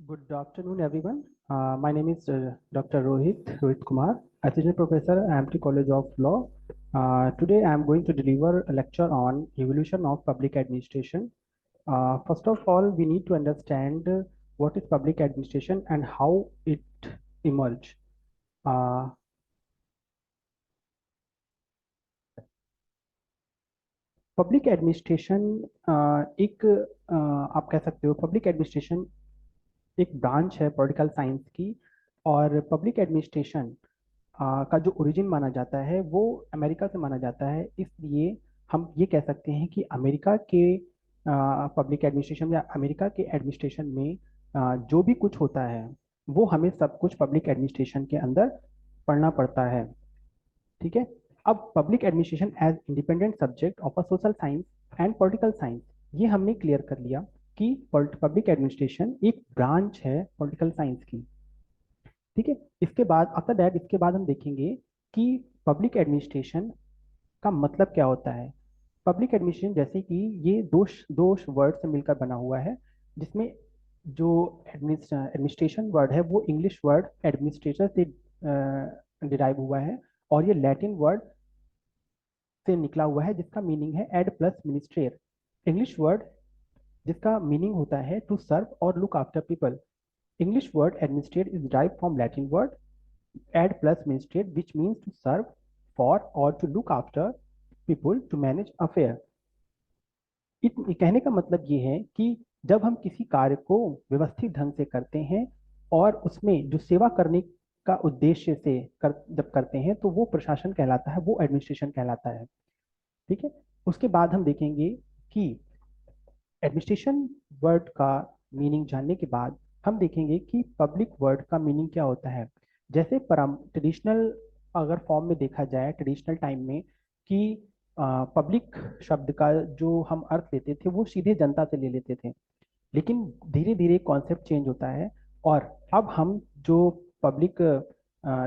Good afternoon, everyone. My name is Dr. Rohit Kumar, Assistant Professor, AMT College of Law. Today, I am going to deliver a lecture on evolution of public administration. First of all, we need to understand what is public administration and how it emerged. Uh, public administration एक आप कह सकते हो public administration एक branch है political science की। और public administration का जो ओरिजिन माना जाता है वो अमेरिका से माना जाता है। इसलिए हम ये कह सकते हैं कि अमेरिका के पब्लिक एडमिनिस्ट्रेशन या अमेरिका के एडमिनिस्ट्रेशन में जो भी कुछ होता है वो हमें सब कुछ पब्लिक एडमिनिस्ट्रेशन के अंदर पढ़ना पड़ता है। ठीक है। अब public administration as independent subject of a social science and political science, ये हमने क्लियर कर लिया कि पब्लिक एडमिनिस्ट्रेशन एक ब्रांच है पॉलिटिकल साइंस की। ठीक है। इसके बाद आफ्टर दैट इसके बाद हम देखेंगे कि पब्लिक एडमिनिस्ट्रेशन का मतलब क्या होता है। पब्लिक एडमिनिस्ट्रेशन जैसे कि ये दो वर्ड से मिलकर बना हुआ है, जिसमें जो एडमिनिस्ट्रेशन वर्ड है वो इंग्लिश वर्ड एडमिनिस्ट्रेटर से डिराइव हुआ है, और ये लैटिन वर्ड से निकला हुआ है जिसका मीनिंग है एड प्लस मिनिस्ट्रेट। इंग्लिश वर्ड जिसका मीनिंग होता है टू सर्व और look after people. English word administrate is derived from Latin word ad plus ministrate, which means to serve for or to look after people, to manage affair. कहने का मतलब ये है कि जब हम किसी कार्य को व्यवस्थित ढंग से करते हैं और उसमें जो सेवा करने का उद्देश्य से जब करते हैं तो वो प्रशासन कहलाता है, वो एडमिनिस्ट्रेशन कहलाता है। ठीक है। उसके बाद हम देखेंगे कि एडमिनिस्ट्रेशन वर्ड का मीनिंग जानने के बाद हम देखेंगे कि पब्लिक वर्ड का मीनिंग क्या होता है। जैसे ट्रेडिशनल अगर फॉर्म में देखा जाए ट्रेडिशनल टाइम में कि पब्लिक शब्द का जो हम अर्थ लेते थे वो सीधे जनता से ले लेते थे, लेकिन धीरे धीरे कॉन्सेप्ट चेंज होता है और अब हम पब्लिक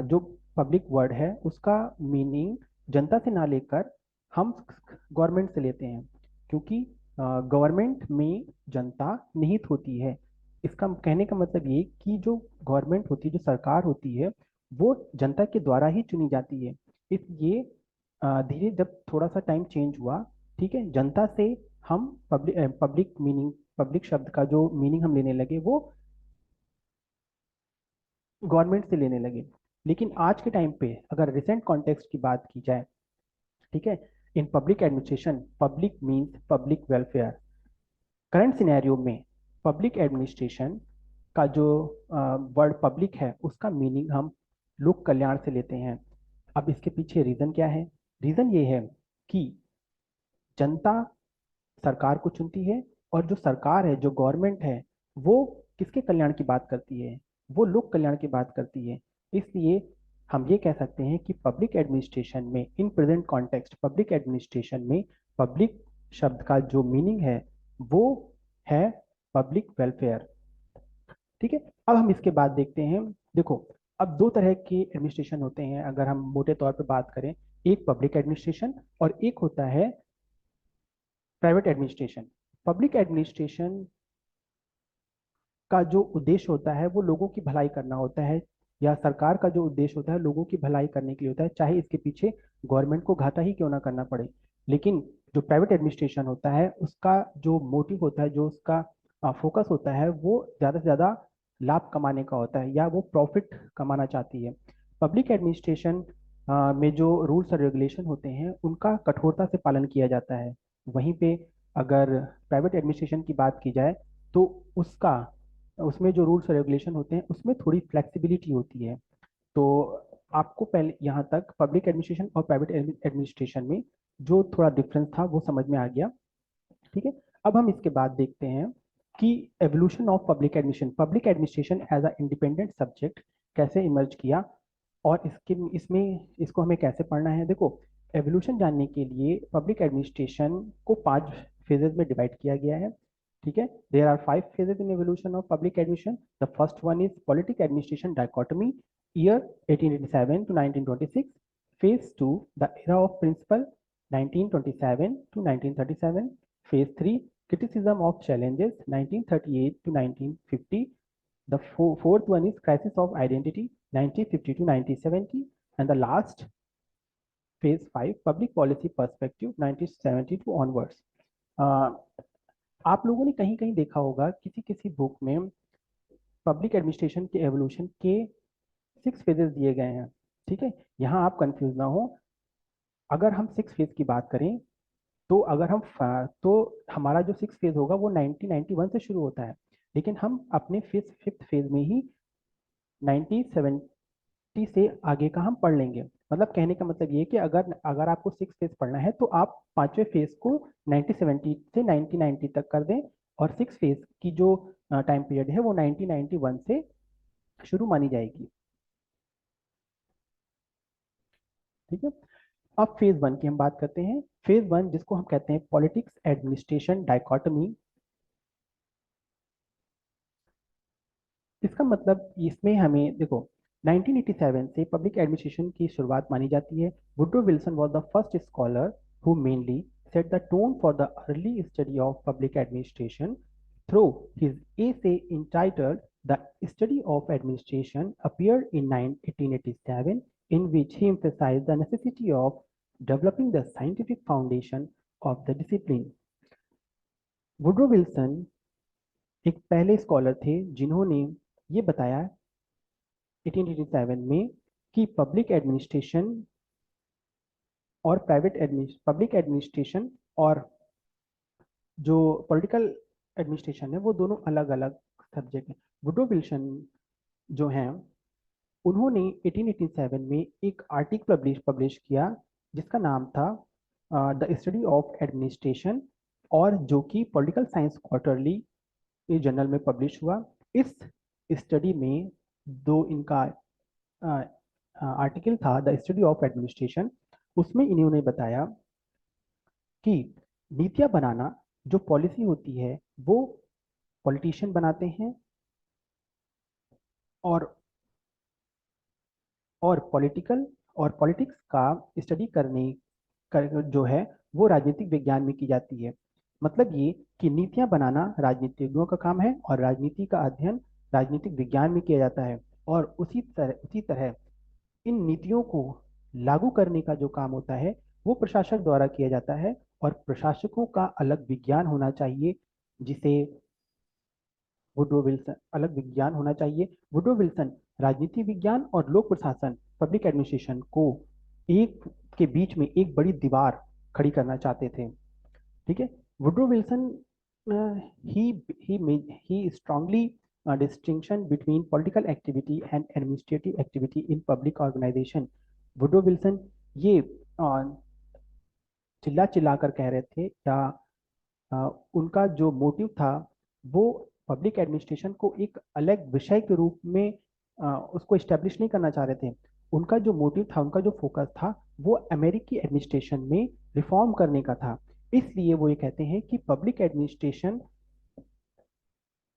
जो पब्लिक वर्ड है उसका मीनिंग जनता से ना लेकर हम गवर्नमेंट से लेते हैं, क्योंकि गवर्नमेंट में जनता निहित होती है। इसका कहने का मतलब ये कि जो गवर्नमेंट होती है, जो सरकार होती है, वो जनता के द्वारा ही चुनी जाती है। इसलिए धीरे जब थोड़ा सा टाइम चेंज हुआ, ठीक है, जनता से हम पब्लिक शब्द का जो मीनिंग हम लेने लगे वो गवर्नमेंट से लेने लगे। लेकिन आज के टाइम पे अगर रिसेंट कॉन्टेक्स्ट की बात की जाए, ठीक है, in public administration public means public welfare. Current scenario में पब्लिक एडमिनिस्ट्रेशन का जो वर्ड पब्लिक है उसका मीनिंग हम लोक कल्याण से लेते हैं। अब इसके पीछे रीजन क्या है? रीजन ये है कि जनता सरकार को चुनती है और जो सरकार है, जो गवर्नमेंट है, वो किसके कल्याण की बात करती है? वो लोक कल्याण की बात करती है। इसलिए हम ये कह सकते हैं कि पब्लिक एडमिनिस्ट्रेशन में in present context public administration में पब्लिक शब्द का जो मीनिंग है वो है पब्लिक वेलफेयर। ठीक है। अब हम इसके बाद देखते हैं। देखो, अब दो तरह के एडमिनिस्ट्रेशन होते हैं अगर हम मोटे तौर पे बात करें। एक पब्लिक एडमिनिस्ट्रेशन और एक होता है प्राइवेट एडमिनिस्ट्रेशन। पब्लिक एडमिनिस्ट्रेशन का जो उद्देश्य होता है वो लोगों की भलाई करना होता है, या सरकार का जो उद्देश्य होता है लोगों की भलाई करने के लिए होता है, चाहे इसके पीछे गवर्नमेंट को घाटा ही क्यों ना करना पड़े। लेकिन जो प्राइवेट एडमिनिस्ट्रेशन होता है उसका जो मोटिव होता है, जो उसका फोकस होता है, वो ज़्यादा से ज़्यादा लाभ कमाने का होता है या वो प्रॉफिट कमाना चाहती है। पब्लिक एडमिनिस्ट्रेशन में जो रूल्स और रेगुलेशन होते हैं उनका कठोरता से पालन किया जाता है। वहीं पे अगर प्राइवेट एडमिनिस्ट्रेशन की बात की जाए तो उसका उसमें जो रूल्स और रेगुलेशन होते हैं उसमें थोड़ी फ्लेक्सिबिलिटी होती है। तो आपको पहले यहाँ तक पब्लिक एडमिनिस्ट्रेशन और प्राइवेट एडमिनिस्ट्रेशन में जो थोड़ा डिफरेंस था वो समझ में आ गया। ठीक है। अब हम इसके बाद देखते हैं कि evolution of public administration as a independent subject कैसे इमर्ज किया, और इसके इसमें इसको हमें कैसे पढ़ना है। देखो, एवोल्यूशन जानने के लिए पब्लिक एडमिनिस्ट्रेशन को 5 फेजेज में डिवाइड किया गया है। ठीक है। There are 5 phases in evolution of public administration. The first one is politic administration dichotomy, year 1887 to 1926. Phase 2, the era of principle, 1927 to 1937. Phase 3, criticism of challenges, 1938 to 1950. The fourth one is crisis of identity 1950 to 1970, and the last phase 5 public policy perspective 1970 to onwards. आप लोगों ने कहीं कहीं देखा होगा किसी किसी book में पब्लिक एडमिनिस्ट्रेशन के एवोल्यूशन के 6 फेजेस दिए गए हैं। ठीक है, यहाँ आप कंफ्यूज ना हो। अगर हम 6 फेज की बात करें तो तो हमारा जो 6 फेज होगा वो 1991 से शुरू होता है, लेकिन हम अपने फिफ्थ फेज में ही 1970 से आगे का हम पढ़ लेंगे। मतलब कहने का मतलब ये कि अगर अगर आपको 6 फेज पढ़ना है तो आप पांचवें फेज को 1970 से 1990 तक कर दें, और 6 फेज की जो टाइम पीरियड है वो 1991 से शुरू मानी जाएगी। ठीक है, अब फेज 1 की हम बात करते हैं। फेज 1 जिसको हम कहते हैं पॉलिटिक्स एडमिनिस्ट्रेशन डाइकोटमी। इसका मतलब इसमें हमें देखो 1987 से पब्लिक एडमिनिस्ट्रेशन की शुरुआत मानी जाती है। Woodrow Wilson was the first scholar who mainly set the tone for the early study of public administration through his essay entitled The Study of Administration appeared in 1887, in which he emphasized the necessity of developing the scientific foundation of the discipline. Woodrow Wilson एक पहले scholar थे जिन्होंने ये बताया 1887 में कि public administration और जो पॉलिटिकल एडमिनिस्ट्रेशन है वो दोनों अलग अलग सब्जेक्ट हैं। वुड्रो विल्सन जो हैं उन्होंने 1887 में एक आर्टिकल पब्लिश किया जिसका नाम था द स्टडी ऑफ एडमिनिस्ट्रेशन, और जो कि पॉलिटिकल साइंस क्वार्टरली जर्नल में पब्लिश हुआ। इस स्टडी में दो इनका आर्टिकल था द स्टडी ऑफ एडमिनिस्ट्रेशन, उसमें इन्होंने बताया कि नीतियां बनाना जो पॉलिसी होती है वो पॉलिटिशियन बनाते हैं, और पॉलिटिक्स का स्टडी करने जो है वो राजनीतिक विज्ञान में की जाती है। मतलब ये कि नीतियां बनाना राजनीतिज्ञों का काम है और राजनीति का अध्ययन राजनीतिक विज्ञान में किया जाता है, और उसी तरह इन नीतियों को लागू करने का जो काम होता है वो प्रशासक द्वारा किया जाता है, और प्रशासकों का अलग विज्ञान होना चाहिए जिसे वुड्रो विल्सन अलग विज्ञान होना चाहिए। वुड्रो विल्सन राजनीति विज्ञान और लोक प्रशासन पब्लिक एडमिनिस्ट्रेशन को एक के बीच में एक बड़ी दीवार खड़ी करना चाहते थे। ठीक है, Woodrow Wilson he strongly distinction between political activity and administrative activity in public organization. Woodrow Wilson ये चिल्ला चिल्ला कर कह रहे थे, या उनका जो मोटिव था वो पब्लिक एडमिनिस्ट्रेशन को एक अलग विषय के रूप में उसको इस्टेब्लिश नहीं करना चाह रहे थे। उनका जो मोटिव था, उनका जो फोकस था वो अमेरिकी एडमिनिस्ट्रेशन में रिफॉर्म करने का था। इसलिए वो ये कहते हैं कि पब्लिक एडमिनिस्ट्रेशन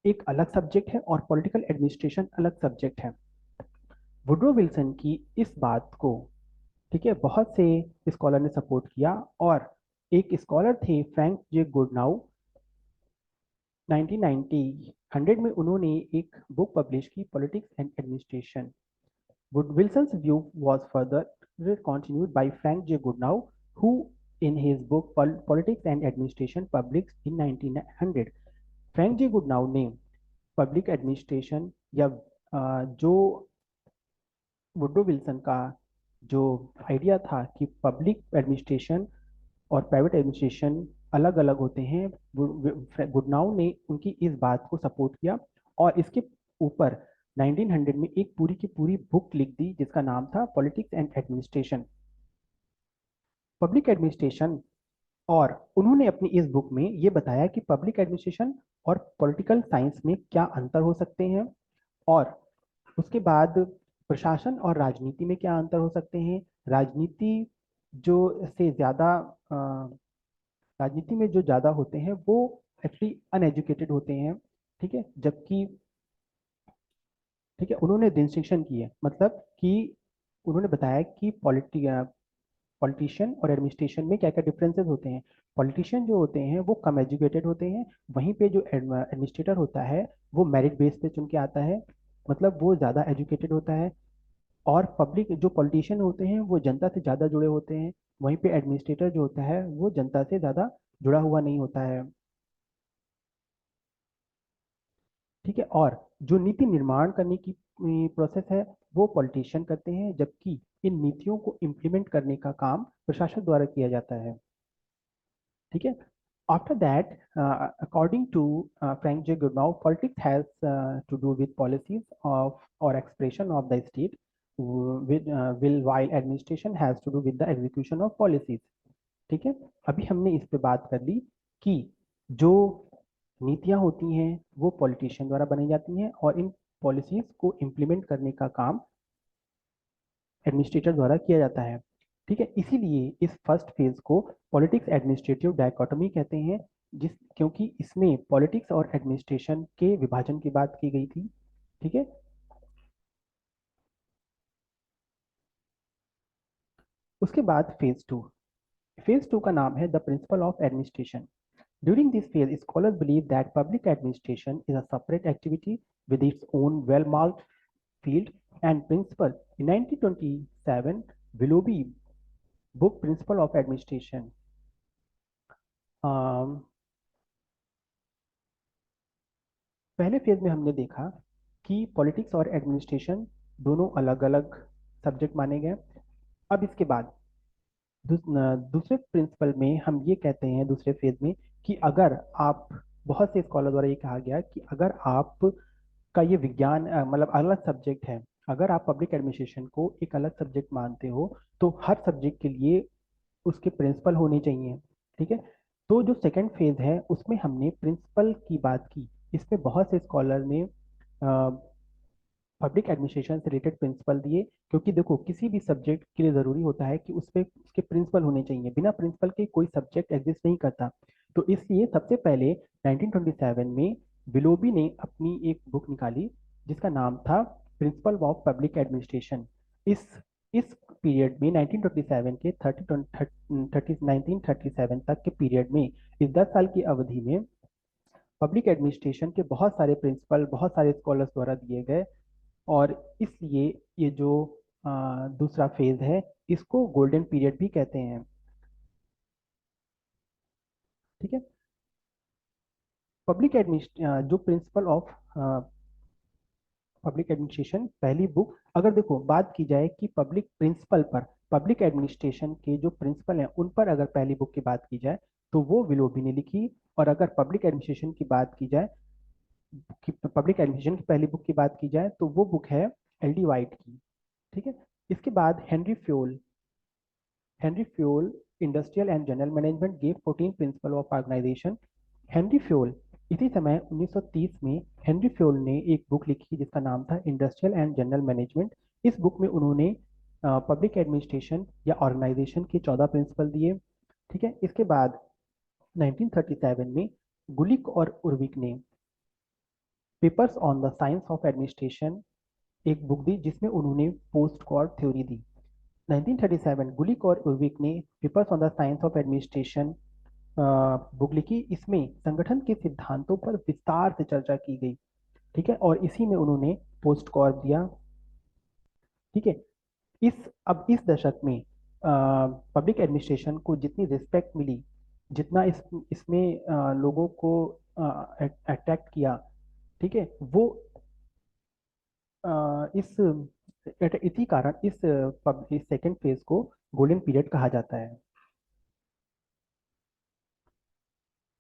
एक अलग सब्जेक्ट है और पॉलिटिकल एडमिनिस्ट्रेशन अलग सब्जेक्ट है। वुड्रो विल्सन की इस बात को, ठीक है, बहुत से स्कॉलर ने सपोर्ट किया, और एक स्कॉलर थे फ्रैंक जे गुडनाउ 1990 100 में उन्होंने एक बुक पब्लिश की politics and administration. Wilson's view was further continued by Frank J. Goodnow, who in his book Politics and Administration published in 1900, Frank जे गुडनाउ ने पब्लिक एडमिनिस्ट्रेशन या जो वुड्रो विल्सन का जो आइडिया था कि पब्लिक एडमिनिस्ट्रेशन और private administration अलग अलग होते हैं, गुडनाउ ने उनकी इस बात को सपोर्ट किया, और इसके ऊपर 1900 में एक पूरी की पूरी बुक लिख दी जिसका नाम था politics and administration, public administration. और उन्होंने अपनी इस बुक में ये बताया कि पब्लिक एडमिनिस्ट्रेशन और पॉलिटिकल साइंस में क्या अंतर हो सकते हैं, और उसके बाद प्रशासन और राजनीति में क्या अंतर हो सकते हैं। राजनीति में जो ज़्यादा होते हैं वो एक्चुअली अनएजुकेटेड होते हैं। ठीक है, जबकि ठीक है उन्होंने डिस्टिंक्शन की है, मतलब कि उन्होंने बताया कि पॉलिटिशियन और एडमिनिस्ट्रेशन में क्या क्या डिफरेंसेस होते हैं। पॉलिटिशियन जो होते हैं वो कम एजुकेटेड होते हैं, वहीं पे जो एडमिनिस्ट्रेटर होता है वो मेरिट बेस पे चुन के आता है, मतलब वो ज़्यादा एजुकेटेड होता है। और पब्लिक जो पॉलिटिशियन होते हैं वो जनता से ज़्यादा जुड़े होते हैं, वहीं पे एडमिनिस्ट्रेटर जो होता है वो जनता से ज़्यादा जुड़ा हुआ नहीं होता है। ठीक है, और जो नीति निर्माण करने की प्रोसेस है वो पॉलिटिशियन करते हैं, जबकि इन नीतियों को इम्प्लीमेंट करने का काम प्रशासन द्वारा किया जाता है। ठीक है, after that, according to Frank J. Goodnow, politics has to do with policies of or expression of the state, while administration has to do with the execution of policies. ठीक है, अभी हमने इस पे बात कर ली कि जो नीतियां होती हैं वो पॉलिटिशियन द्वारा बनाई जाती हैं और इन पॉलिसीज को इम्प्लीमेंट करने का काम एडमिनिस्ट्रेटर द्वारा किया जाता है। ठीक है, इसीलिए इस फर्स्ट फेज को पॉलिटिक्स एडमिनिस्ट्रेटिव डायकोटमी कहते हैं, जिस क्योंकि इसमें पॉलिटिक्स और एडमिनिस्ट्रेशन के विभाजन की बात की गई थी। ठीक है, उसके बाद फेज टू। फेज टू का नाम है the principal of administration. During this phase scholars believe that public administration is a separate activity with its own well marked field and principle. In 1927, Willoughby book Principle of Administration. पहले phase में हमने देखा कि politics और administration दोनों अलग अलग subject माने गए। अब इसके बाद दूसरे प्रिंसिपल में हम ये कहते हैं दूसरे फेज में कि अगर आप, बहुत से स्कॉलर द्वारा ये कहा गया कि अगर आप का ये विज्ञान मतलब अलग सब्जेक्ट है, अगर आप पब्लिक एडमिनिस्ट्रेशन को एक अलग सब्जेक्ट मानते हो तो हर सब्जेक्ट के लिए उसके प्रिंसिपल होने चाहिए। ठीक है, तो जो सेकंड फेज है उसमें हमने प्रिंसिपल की बात की। इसमें बहुत से स्कॉलर ने पब्लिक एडमिनिस्ट्रेशन से रिलेटेड प्रिंसिपल दिए, क्योंकि देखो किसी भी सब्जेक्ट के लिए ज़रूरी होता है कि उस पर उसके प्रिंसिपल होने चाहिए, बिना प्रिंसिपल के कोई सब्जेक्ट एग्जिस्ट नहीं करता। तो इसलिए सबसे पहले 1927 में विलोबी ने अपनी एक बुक निकाली जिसका नाम था प्रिंसिपल ऑफ पब्लिक एडमिनिस्ट्रेशन। इस इस पीरियड में 1927 के 1937 तक के पीरियड में, इस 10 साल की अवधि में पब्लिक एडमिनिस्ट्रेशन के बहुत सारे प्रिंसिपल बहुत सारे स्कॉलर्स द्वारा दिए गए, और इसलिए ये जो दूसरा फेज है इसको गोल्डन पीरियड भी कहते हैं। ठीक है, पब्लिक एडमिनिस्ट्रेशन जो प्रिंसिपल ऑफ पब्लिक एडमिनिस्ट्रेशन पहली बुक, अगर देखो बात की जाए कि पब्लिक प्रिंसिपल पर, पब्लिक एडमिनिस्ट्रेशन के जो प्रिंसिपल हैं उन पर अगर पहली बुक की बात की जाए तो वो विलोबी ने लिखी, और अगर पब्लिक एडमिनिस्ट्रेशन की बात की जाए कि पब्लिक एडमिनिस्ट्रेशन की पहली बुक की बात की जाए तो वो बुक है एल डी वाइट की। ठीक है, इसके बाद Henri Fayol industrial and general management gave 14 principle of organisation. Henri Fayol, इसी समय 1930 में हेनरी फ्योल ने एक बुक लिखी जिसका नाम था इंडस्ट्रियल एंड जनरल मैनेजमेंट। इस बुक में उन्होंने पब्लिक एडमिनिस्ट्रेशन या ऑर्गेनाइजेशन के 14 प्रिंसिपल दिए। ठीक है, इसके बाद 1937 में गुलिक और उर्विक ने papers on the science of administration एक बुक दी जिसमें उन्होंने पोस्ट कॉर्ड थ्योरी दी। 1937 गुलिक और उर्विक ने papers on the science of administration book लिखी। इसमें संगठन के सिद्धांतों पर विस्तार से चर्चा की गई। ठीक है, और इसी में उन्होंने पोस्ट कॉर्ड दिया। ठीक है, अब इस दशक में पब्लिक एडमिनिस्ट्रेशन को जितनी रिस्पेक्ट मिली, जितना इसमें लोगों को अट्रैक्ट किया, ठीक है, वो इसी कारण इस सेकंड फेज को गोल्डन पीरियड कहा जाता है।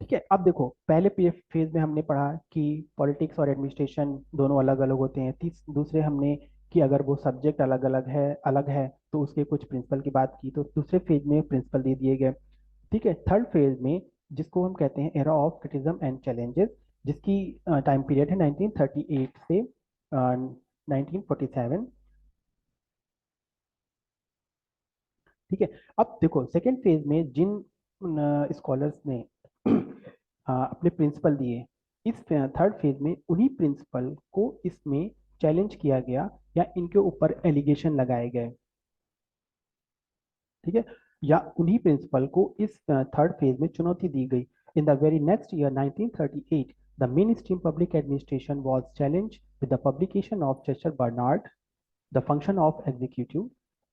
ठीक है, अब देखो पहले फेज में हमने पढ़ा कि पॉलिटिक्स और एडमिनिस्ट्रेशन दोनों अलग अलग होते हैं। दूसरे हमने कि अगर वो सब्जेक्ट अलग है तो उसके कुछ प्रिंसिपल की बात की, तो दूसरे फेज में प्रिंसिपल दे दिए गए। ठीक है, थर्ड फेज में जिसको हम कहते हैं era of criticism and challenges, जिसकी टाइम पीरियड है 1938 से 1947। ठीक है, अब देखो सेकेंड फेज में जिन स्कॉलर्स ने अपने प्रिंसिपल दिए, इस थर्ड फेज में उन्हीं प्रिंसिपल को इसमें चैलेंज किया गया या इनके ऊपर एलिगेशन लगाए गए। ठीक है, या उन्हीं प्रिंसिपल को इस थर्ड फेज में चुनौती दी गई। In the very next year 1938 the main stream public administration was challenge with the publication of Chester Barnard the function of executive.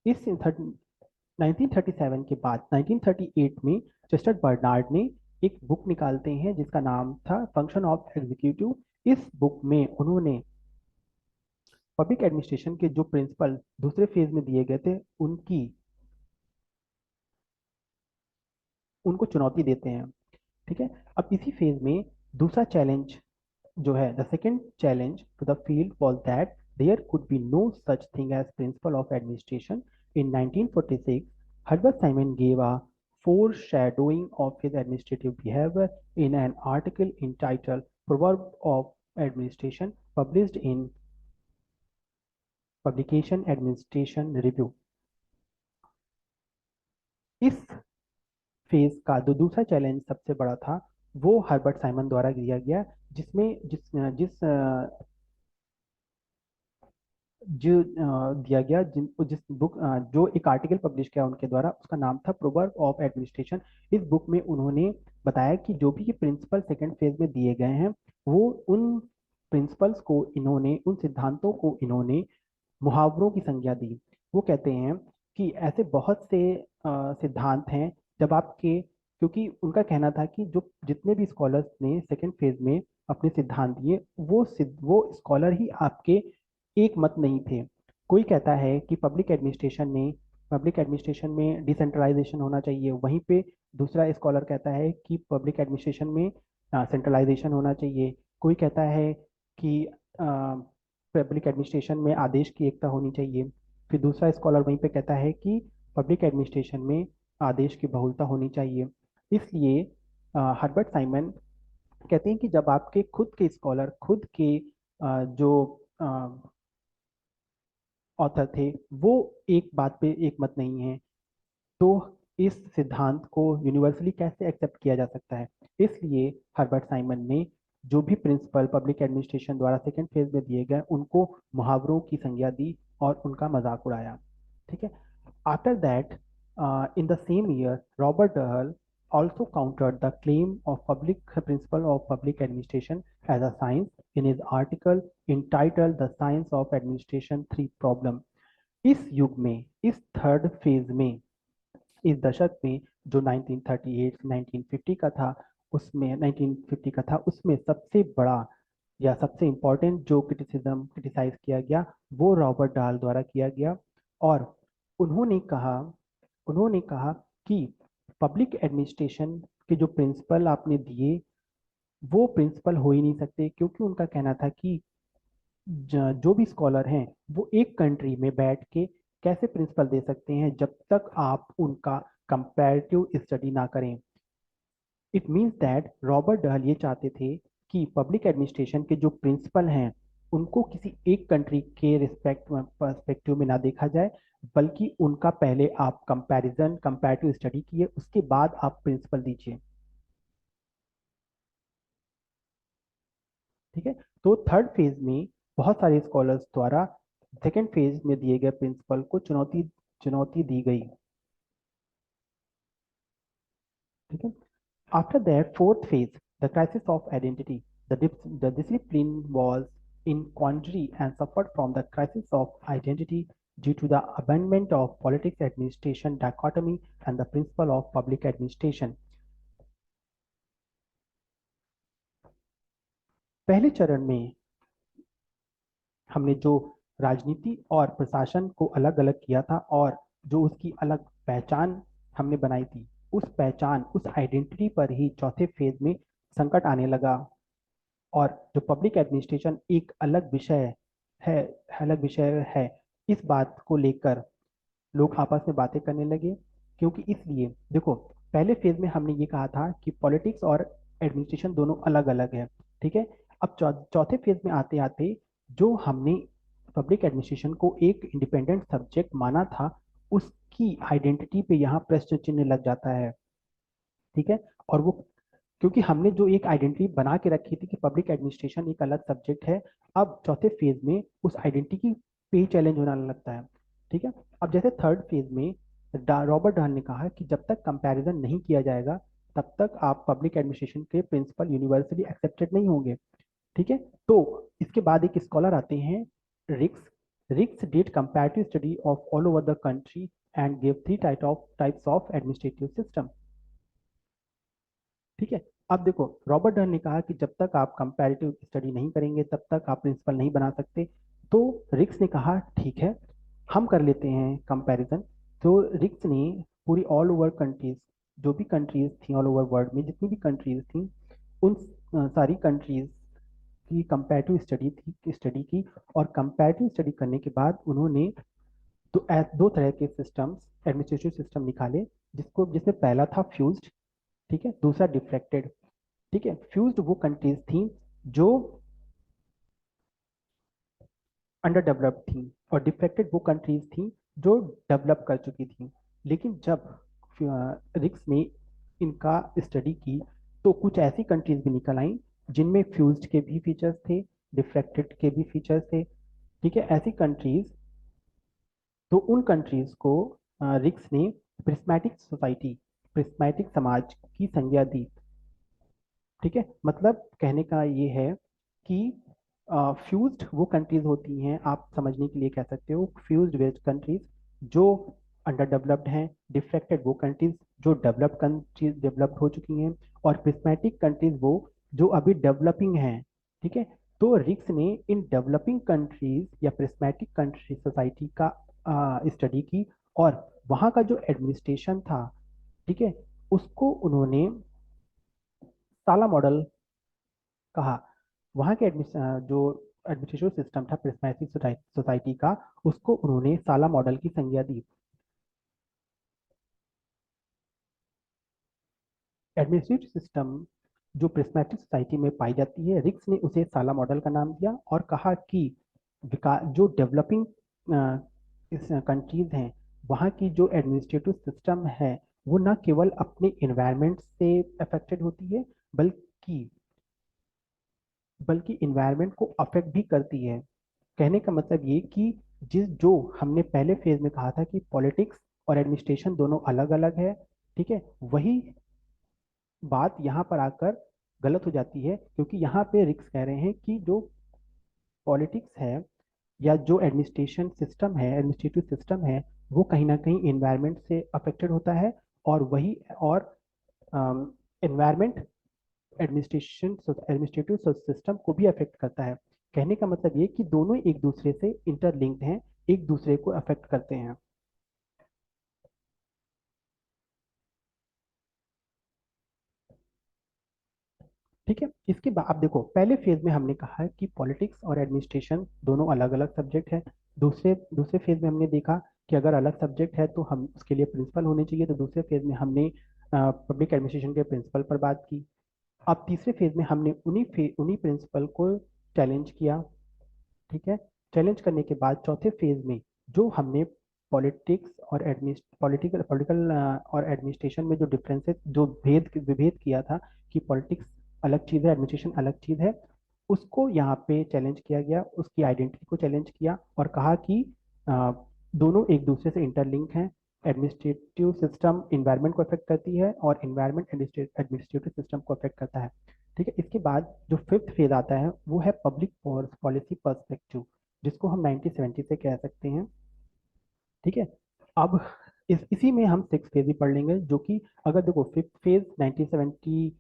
इस 1937 के बाद 1938 में चेस्टर बर्नार्ड ने एक बुक निकालते हैं जिसका नाम था फंक्शन ऑफ एग्जीक्यूटिव। इस बुक में उन्होंने पब्लिक एडमिनिस्ट्रेशन के जो प्रिंसिपल दूसरे फेज में दिए गए थे उनको चुनौती देते हैं। ठीक है, अब इसी फेज में दूसरा चैलेंज जो है, the second challenge to the field was that there could be no such thing as principle of administration. In 1946 Herbert Simon gave a foreshadowing of his administrative behavior in an article entitled Proverb of Administration, published in Publication Administration Review। इस phase का जो दूसरा challenge सबसे बड़ा था वो Herbert Simon द्वारा दिया गया, जिसमें जिस जिस जो दिया गया जिस बुक जो एक आर्टिकल पब्लिश किया उनके द्वारा, उसका नाम था प्रोवर्ब ऑफ एडमिनिस्ट्रेशन। इस बुक में उन्होंने बताया कि जो भी प्रिंसिपल सेकंड फेज में दिए गए हैं वो उन प्रिंसिपल्स को इन्होंने, उन सिद्धांतों को इन्होंने मुहावरों की संज्ञा दी। वो कहते हैं कि ऐसे बहुत से सिद्धांत हैं जब आपके, क्योंकि उनका कहना था कि जो जितने भी स्कॉलर्स ने सेकंड फेज में अपने सिद्धांत दिए वो स्कॉलर ही आपके एक मत नहीं थे। कोई कहता है कि पब्लिक एडमिनिस्ट्रेशन में डिसेंट्रलाइजेशन होना चाहिए, वहीं पे दूसरा स्कॉलर कहता है कि पब्लिक एडमिनिस्ट्रेशन में सेंट्रलाइजेशन होना चाहिए। कोई कहता है कि पब्लिक एडमिनिस्ट्रेशन में आदेश की एकता होनी चाहिए। फिर दूसरा स्कॉलर वहीं पे कहता है कि पब्लिक एडमिनिस्ट्रेशन में आदेश की बहुलता होनी चाहिए। इसलिए हर्बर्ट साइमन कहते हैं कि जब आपके खुद के स्कॉलर, खुद के जो ऑथर थे, वो एक बात पे एक मत नहीं है, तो इस सिद्धांत को यूनिवर्सली कैसे एक्सेप्ट किया जा सकता है। इसलिए हर्बर्ट साइमन ने जो भी प्रिंसिपल पब्लिक एडमिनिस्ट्रेशन द्वारा सेकेंड फेज में दिए गए उनको मुहावरों की संज्ञा दी और उनका मजाक उड़ाया। ठीक है, after that in the same year Robert Dahl also countered the claim of public principle of public administration as a science in his article entitled The Science of Administration Three Problem। इस युग में, इस third phase में, इस दशक में जो 1938 1950 का था, उसमें सबसे बड़ा या सबसे इम्पोर्टेंट जो क्रिटिसाइज किया गया वो रॉबर्ट डाल द्वारा किया गया। और उन्होंने कहा उन्होंने कहा कि पब्लिक एडमिनिस्ट्रेशन के जो प्रिंसिपल आपने दिए वो प्रिंसिपल हो ही नहीं सकते, क्योंकि उनका कहना था कि जो भी स्कॉलर हैं वो एक कंट्री में बैठ के कैसे प्रिंसिपल दे सकते हैं जब तक आप उनका कंपैरेटिव स्टडी ना करें। It means that Robert Dahl ये चाहते थे कि पब्लिक एडमिनिस्ट्रेशन के जो प्रिंसिपल हैं उनको किसी एक कंट्री के रिस्पेक्ट पर्सपेक्टिव में ना देखा जाए, बल्कि उनका पहले आप कंपैरेटिव स्टडी किए, उसके बाद आप प्रिंसिपल दीजिए। ठीक है, तो थर्ड फेज में बहुत सारे स्कॉलर्स द्वारा सेकेंड फेज में दिए गए प्रिंसिपल को चुनौती दी गई। ठीक है, after that fourth phase the crisis of identity, the discipline was in quandary and suffered from the crisis of identity due to the abandonment of politics administration dichotomy and the principle of public administration। पहले चरण में हमने जो राजनीति और प्रशासन को अलग अलग किया था और जो उसकी अलग पहचान हमने बनाई थी, उस आइडेंटिटी पर ही चौथे फेज में संकट आने लगा। और जो पब्लिक एडमिनिस्ट्रेशन एक है अलग विषय है, इस बात को लेकर लोग आपस में बातें करने लगे। क्योंकि इसलिए देखो, पहले फेज में हमने ये कहा था कि पॉलिटिक्स और एडमिनिस्ट्रेशन दोनों अलग अलग है। ठीक है, अब चौथे फेज में आते आते जो हमने पब्लिक एडमिनिस्ट्रेशन को एक इंडिपेंडेंट सब्जेक्ट माना था, उसकी आइडेंटिटी पे यहाँ प्रश्न चिन्ह लग जाता है। ठीक है, और वो क्योंकि हमने जो एक आइडेंटिटी बना के रखी थी कि पब्लिक एडमिनिस्ट्रेशन एक अलग सब्जेक्ट है, अब चौथे फेज में उस आइडेंटिटी पे ही चैलेंज होने लगता है। ठीक है, अब जैसे थर्ड फेज में रॉबर्ट डहल ने कहा कि जब तक कंपैरिजन नहीं किया जाएगा तब तक आप पब्लिक एडमिनिस्ट्रेशन के प्रिंसिपल यूनिवर्सली एक्सेप्टेड नहीं होंगे। ठीक है। तो इसके बाद एक स्कॉलर आते हैं, रिक्स। रिक्स did comparative study of all over the country and give three types of administrative system. ठीक है। अब देखो, रॉबर्ट डन ने कहा कि जब तक आप कंपैरेटिव स्टडी नहीं करेंगे तब तक आप प्रिंसिपल नहीं बना सकते। तो रिक्स ने कहा ठीक है, हम कर लेते हैं कंपैरिजन। तो रिक्स ने पूरी ऑल ओवर कंट्रीज, जो भी कंट्रीज थी ऑल ओवर वर्ल्ड में, जितनी भी कंट्रीज थी, उन सारी कंट्रीज की कंपैरेटिव स्टडी की। और कंपैरेटिव स्टडी करने के बाद उन्होंने दो तरह के सिस्टम्स, एडमिनिस्ट्रेटिव सिस्टम निकाले, जिसमें पहला था फ्यूज्ड, ठीक है, दूसरा डिफ्रेक्टेड। ठीक है। फ्यूज्ड वो कंट्रीज थी जो अंडर डेवलप्ड थी, और डिफ्रेक्टेड वो कंट्रीज थी जो डेवलप कर चुकी थी। लेकिन जब रिक्स ने इनका स्टडी की तो कुछ ऐसी कंट्रीज भी निकल आई जिनमें फ्यूज्ड के भी फीचर्स थे, डिफ्रेक्टेड के भी फीचर्स थे। ठीक है। ऐसी कंट्रीज, तो उन कंट्रीज को रिक्स ने प्रिस्मैटिक सोसाइटी, प्रिस्मैटिक समाज की संज्ञा दी। ठीक है। मतलब कहने का ये है कि फ्यूज्ड वो कंट्रीज होती हैं, आप समझने के लिए कह सकते हो फ्यूज्ड वेस्ट कंट्रीज जो अंडर डेवलप्ड हैं, डिफ्रेक्टेड वो कंट्रीज जो डेवलप्ड कंट्रीज डेवलप्ड हो चुकी हैं, और प्रिस्मैटिक कंट्रीज वो जो अभी डेवलपिंग हैं। ठीक है। तो रिक्स ने इन डेवलपिंग कंट्रीज या प्रिस्मैटिक कंट्री सोसाइटी का स्टडी की, और वहाँ का जो एडमिनिस्ट्रेशन था, ठीक है, उसको उन्होंने साला मॉडल कहा। वहाँ के जो एडमिनिस्ट्रेटिव सिस्टम था प्रिस्मैटिक सोसाइटी का, उसको उन्होंने साला मॉडल की संज्ञा दी। एडमिनिस्ट्रेटिव सिस्टम जो प्रिस्मैटिक सोसाइटी में पाई जाती है, रिक्स ने उसे साला मॉडल का नाम दिया और कहा कि विकास जो डेवलपिंग कंट्रीज हैं, वहाँ की जो एडमिनिस्ट्रेटिव सिस्टम है वो न केवल अपने इन्वायरमेंट से अफेक्टेड होती है, बल्कि बल्कि इन्वायरमेंट को अफेक्ट भी करती है। कहने का मतलब ये कि जो हमने पहले फेज में कहा था कि पॉलिटिक्स और एडमिनिस्ट्रेशन दोनों अलग अलग है, ठीक है, वही बात यहाँ पर आकर गलत हो जाती है, क्योंकि यहाँ पे रिक्स कह रहे हैं कि जो पॉलिटिक्स है या जो एडमिनिस्ट्रेटिव सिस्टम है, वो कहीं ना कहीं इन्वायरमेंट से अफेक्टेड होता है, और वही और इन्वायरमेंट एडमिनिस्ट्रेटिव सिस्टम को भी अफेक्ट करता है। कहने का मतलब ये कि दोनों एक दूसरे से इंटरलिंक्ड हैं, एक दूसरे को अफेक्ट करते हैं। ठीक है। इसके बाद आप देखो, पहले फेज में हमने कहा है कि पॉलिटिक्स और एडमिनिस्ट्रेशन दोनों अलग अलग सब्जेक्ट है। दूसरे दूसरे फेज में हमने देखा कि अगर अलग सब्जेक्ट है तो हम उसके लिए प्रिंसिपल होने चाहिए। तो दूसरे फेज में हमने पब्लिक एडमिनिस्ट्रेशन के प्रिंसिपल पर बात की। अब तीसरे फेज में हमने उन्हीं प्रिंसिपल को चैलेंज किया। ठीक है। चैलेंज करने के बाद चौथे फेज में जो हमने पॉलिटिक्स और पॉलिटिकल और एडमिनिस्ट्रेशन में जो डिफरेंसेस, जो विभेद किया था कि पॉलिटिक्स अलग चीज़ है, एडमिनिस्ट्रेशन अलग चीज़ है, उसको यहाँ पे चैलेंज किया गया, उसकी आइडेंटिटी को चैलेंज किया और कहा कि दोनों एक दूसरे से इंटरलिंक हैं। एडमिनिस्ट्रेटिव सिस्टम इन्वायरमेंट को अफेक्ट करती है और इन्वायरमेंट एडमिनिस्ट्रेटिव सिस्टम को अफेक्ट करता है। ठीक है। इसके बाद जो फिफ्थ फेज आता है वो है पब्लिक पॉलिसी पर्सपेक्टिव, जिसको हम 1970 से कह सकते हैं। ठीक है। अब इसी में हम सिक्स फेज भी पढ़ लेंगे, जो कि अगर देखो फिफ्थ फेज 1970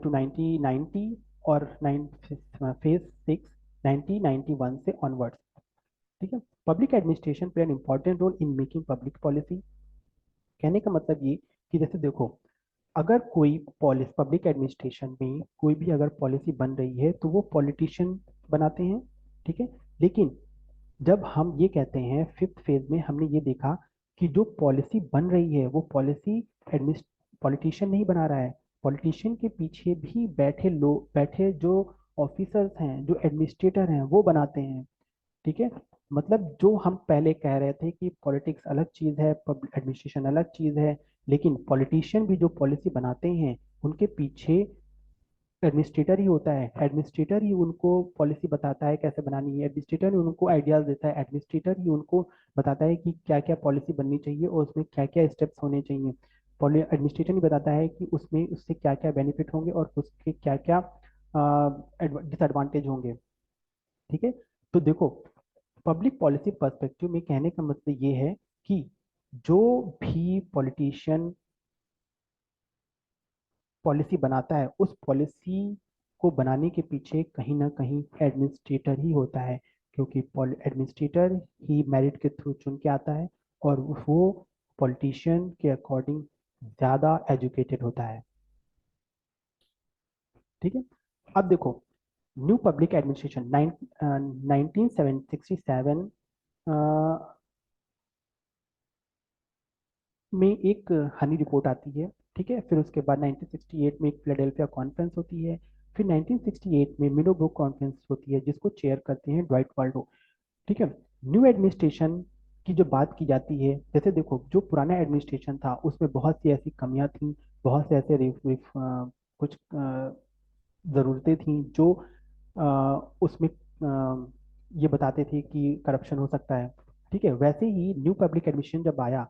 टू 1990, और फेज सिक्स 1991 से ऑनवर्ड्स। ठीक है। Public administration play an important role in making public policy. कहने का मतलब ये कि जैसे देखो, अगर कोई पॉलिसी पब्लिक एडमिनिस्ट्रेशन में कोई भी अगर पॉलिसी बन रही है तो वो पॉलिटिशियन बनाते हैं। ठीक है। लेकिन जब हम ये कहते हैं फिफ्थ फेज में, हमने ये देखा कि जो पॉलिसी बन रही है वो पॉलिसी पॉलिटिशियन नहीं बना रहा है, पॉलिटिशियन के पीछे भी बैठे जो ऑफिसर्स हैं, जो एडमिनिस्ट्रेटर हैं, वो बनाते हैं। ठीक है। मतलब जो हम पहले कह रहे थे कि पॉलिटिक्स अलग चीज़ है, पब्लिक एडमिनिस्ट्रेशन अलग चीज़ है, लेकिन पॉलिटिशियन भी जो पॉलिसी बनाते हैं उनके पीछे एडमिनिस्ट्रेटर ही होता है, एडमिनिस्ट्रेटर ही उनको पॉलिसी बताता है कैसे बनानी है, एडमिनिस्ट्रेटर ही उनको आइडियाज देता है, एडमिनिस्ट्रेटर ही उनको बताता है कि क्या क्या पॉलिसी बननी चाहिए और उसमें क्या क्या स्टेप्स होने चाहिए। एडमिनिस्ट्रेटर ही बताता है कि उसमें उससे क्या क्या बेनिफिट होंगे और उसके क्या क्या डिसएडवांटेज होंगे। ठीक है। तो देखो, पब्लिक पॉलिसी पर्सपेक्टिव में कहने का मतलब ये है कि जो भी पॉलिटिशियन पॉलिसी बनाता है उस पॉलिसी को बनाने के पीछे कहीं ना कहीं एडमिनिस्ट्रेटर ही होता है, क्योंकि एडमिनिस्ट्रेटर ही मेरिट के थ्रू चुन के आता है और वो पॉलिटिशियन के अकॉर्डिंग ज़्यादा एजुकेटेड होता है। ठीक है। अब देखो, न्यू पब्लिक एडमिनिस्ट्रेशन 1967 में एक हनी रिपोर्ट आती है। ठीक है। फिर उसके बाद 1968 में एक फिलाडेल्फिया कॉन्फ्रेंस होती है। फिर 1968 में मिडोब्रो कॉन्फ्रेंस होती है जिसको चेयर करते हैं ड्वाइट वाल्डो। ठीक है। न्यू एडमिनिस्ट्रेशन की जो बात की जाती है, जैसे देखो जो पुराना एडमिनिस्ट्रेशन था उसमें बहुत सी ऐसी कमियां थी, बहुत से ऐसे कुछ ज़रूरतें थी जो उसमें ये बताते थे कि करप्शन हो सकता है। ठीक है। वैसे ही न्यू पब्लिक एडमिनिस्ट्रेशन जब आया,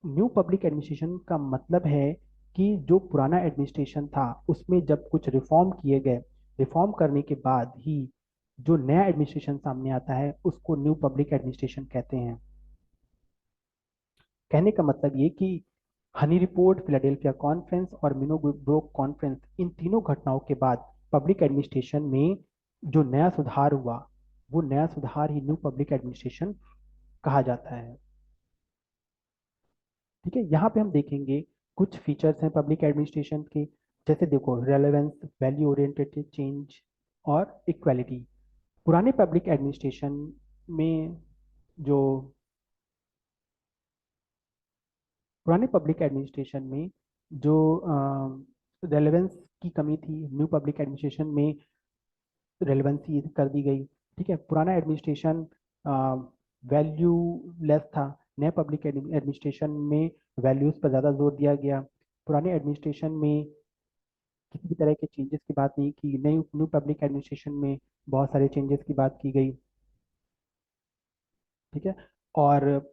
न्यू पब्लिक एडमिनिस्ट्रेशन का मतलब है कि जो पुराना एडमिनिस्ट्रेशन था उसमें जब कुछ रिफॉर्म किए गए, रिफॉर्म करने के बाद ही जो नया एडमिनिस्ट्रेशन सामने आता है उसको न्यू पब्लिक एडमिनिस्ट्रेशन कहते हैं। कहने का मतलब ये कि हनी रिपोर्ट, फिलाडेल्फिया कॉन्फ्रेंस और मिनोब्रोक कॉन्फ्रेंस, इन तीनों घटनाओं के बाद पब्लिक एडमिनिस्ट्रेशन में जो नया सुधार हुआ वो नया सुधार ही न्यू पब्लिक एडमिनिस्ट्रेशन कहा जाता है। ठीक है। यहाँ पे हम देखेंगे कुछ फीचर्स हैं पब्लिक एडमिनिस्ट्रेशन के। जैसे देखो, रेलेवेंस, वैल्यू ओरिएंटेड चेंज और इक्वालिटी। पुराने पब्लिक एडमिनिस्ट्रेशन में जो पुराने पब्लिक एडमिनिस्ट्रेशन में जो रेलेवेंस की कमी थी, न्यू पब्लिक एडमिनिस्ट्रेशन में रेलेवेंसी कर दी गई। ठीक है। पुराना एडमिनिस्ट्रेशन वैल्यू लेस था, नए पब्लिक एडमिनिस्ट्रेशन में वैल्यूज पर ज़्यादा जोर दिया गया। पुराने एडमिनिस्ट्रेशन में किसी भी तरह के चेंजेस की बात नहीं की, नई न्यू पब्लिक एडमिनिस्ट्रेशन में बहुत सारे चेंजेस की बात की गई। ठीक है। और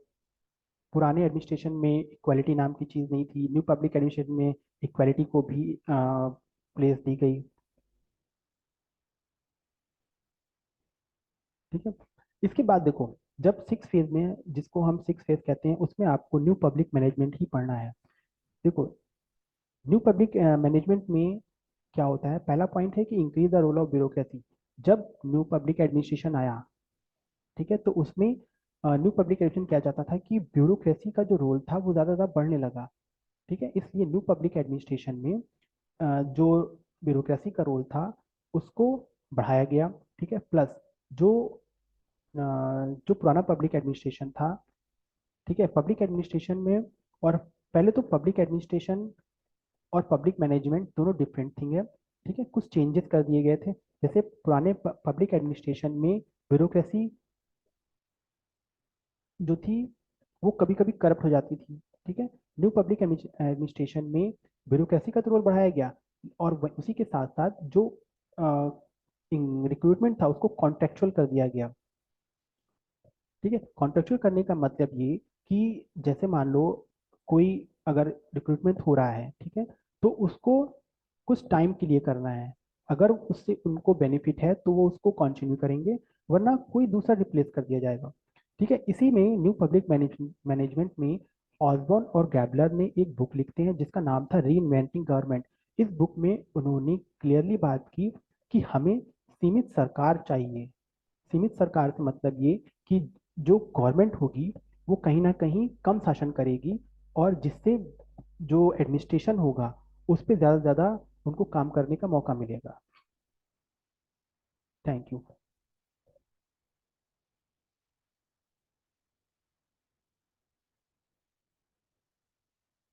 पुराने एडमिनिस्ट्रेशन में इक्वालिटी नाम की चीज़ नहीं थी, न्यू पब्लिक एडमिनिस्ट्रेशन में इक्वालिटी को भी प्लेस दी गई। ठीक है। इसके बाद देखो, जब सिक्स फेज में, जिसको हम सिक्स फेज कहते हैं, उसमें आपको न्यू पब्लिक मैनेजमेंट ही पढ़ना है। देखो, न्यू पब्लिक मैनेजमेंट में क्या होता है, पहला पॉइंट है कि increase the role of bureaucracy. जब न्यू पब्लिक एडमिनिस्ट्रेशन आया, ठीक है, तो उसमें न्यू पब्लिक एडमिनिस्ट्रेशन किया जाता था कि ब्यूरोक्रेसी का जो रोल था वो ज़्यादा ज़्यादा बढ़ने लगा। ठीक है। इसलिए न्यू पब्लिक एडमिनिस्ट्रेशन में जो ब्यूरोक्रेसी का रोल था उसको बढ़ाया गया। ठीक है। प्लस जो जो पुराना पब्लिक एडमिनिस्ट्रेशन था, ठीक है, पब्लिक एडमिनिस्ट्रेशन में, और पहले तो पब्लिक एडमिनिस्ट्रेशन और पब्लिक मैनेजमेंट दोनों डिफरेंट थिंग है। ठीक है। कुछ चेंजेस कर दिए गए थे। जैसे पुराने पब्लिक एडमिनिस्ट्रेशन में ब्यूरोक्रेसी जो थी वो कभी कभी करप्ट हो जाती थी। ठीक है। न्यू पब्लिक एडमिनिस्ट्रेशन में ब्यूरोक्रेसी का तो रोल बढ़ाया गया और उसी के साथ साथ जो रिक्रूटमेंट था उसको कॉन्ट्रेक्चुअल कर दिया गया। ठीक है। कॉन्ट्रेक्चुअल करने का मतलब ये कि जैसे मान लो कोई अगर रिक्रूटमेंट हो रहा है, ठीक है, तो उसको कुछ टाइम के लिए करना है। अगर उससे उनको बेनिफिट है तो वो उसको कंटिन्यू करेंगे, वरना कोई दूसरा रिप्लेस कर दिया जाएगा। ठीक है। इसी में न्यू पब्लिक मैनेजमेंट में ऑसबॉर्न और गैबलर ने एक बुक लिखते हैं जिसका नाम था री इन्वेंटिंग गवर्नमेंट। इस बुक में उन्होंने क्लियरली बात की कि हमें सीमित सरकार चाहिए। सीमित सरकार का मतलब ये कि जो गवर्नमेंट होगी वो कहीं ना कहीं कम शासन करेगी और जिससे जो एडमिनिस्ट्रेशन होगा उस पर ज़्यादा से ज़्यादा उनको काम करने का मौका मिलेगा। Thank you.